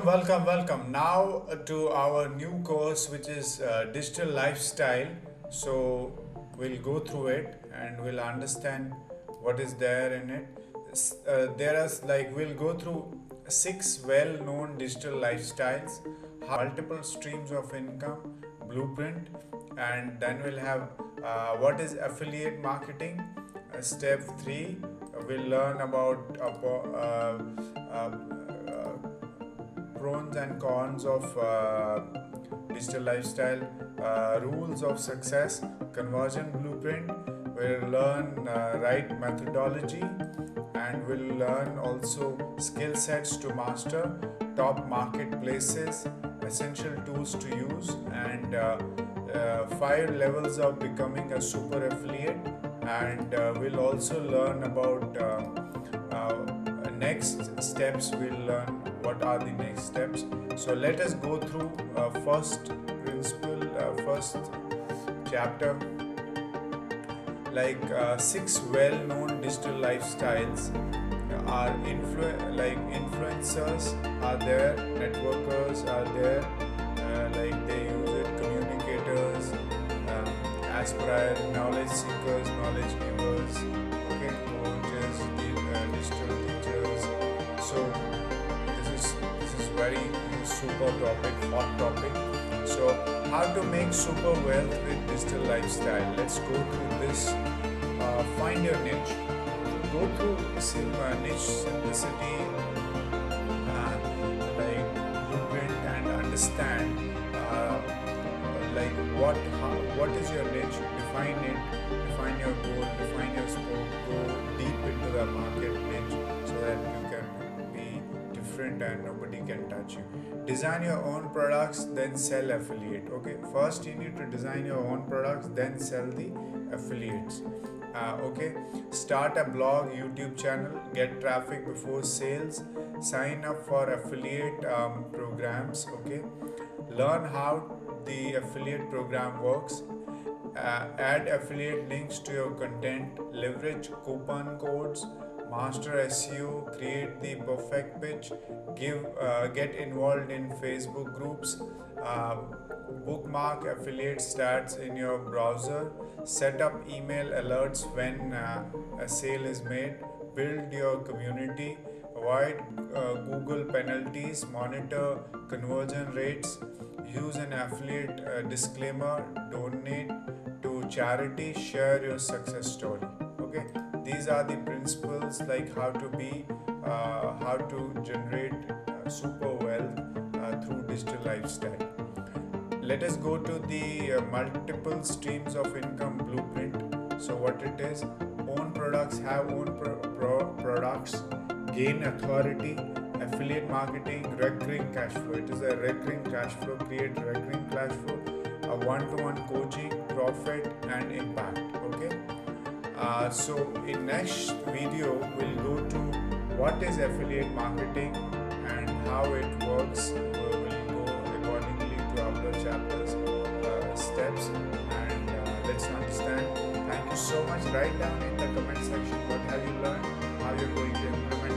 welcome. Now to our new course, which is digital lifestyle. So we'll go through it and we'll understand what is there in it. There is like we'll go through six well-known digital lifestyles, multiple streams of income, blueprint, and then we'll have what is affiliate marketing. Step three, we'll learn about pros and cons of digital lifestyle, rules of success, conversion blueprint. We'll learn right methodology, and we'll learn also skill sets to master, top marketplaces, essential tools to use, and five levels of becoming a super affiliate. And we'll also learn about next steps. We'll learn what are the next steps. So let us go through first principle, first chapter, like six well-known digital lifestyles are like influencers are there, networkers are there, like they use it, communicators, aspire, knowledge seekers, knowledge givers, okay, coaches, digital teachers. So this is very super topic, hot topic. So how to make super wealth with digital lifestyle? Let's go through this. Find your niche. Go through niche simplicity, like blueprint, and understand like what is your niche. Define it. Define your goal. Define your scope. Go deep into the market niche so that you can be different and nobody can touch you. Design your own products, then sell affiliate. Okay, first you need to design your own products, then sell the affiliates. Okay, start a blog, YouTube channel, get traffic before sales, sign up for affiliate programs. Okay, learn how the affiliate program works. Add affiliate links to your content, leverage coupon codes, master SEO, create the perfect pitch, get involved in Facebook groups, bookmark affiliate stats in your browser, set up email alerts when a sale is made, build your community, avoid Google penalties, monitor conversion rates, use an affiliate disclaimer, donate to charity, share your success story. Okay, these are the principles, like how to generate super wealth through digital lifestyle. Let us go to the multiple streams of income blueprint. So what it is: own products, have own products, gain authority, affiliate marketing, recurring cash flow. It is a recurring cash flow. Create recurring cash flow, a one-to-one coaching, profit and impact. Okay. So in next video we'll go to what is affiliate marketing and how it works. We'll go accordingly to our chapters, steps, and let's understand. Thank you so much. Write down in the comment section what have you learned, how you're going to implement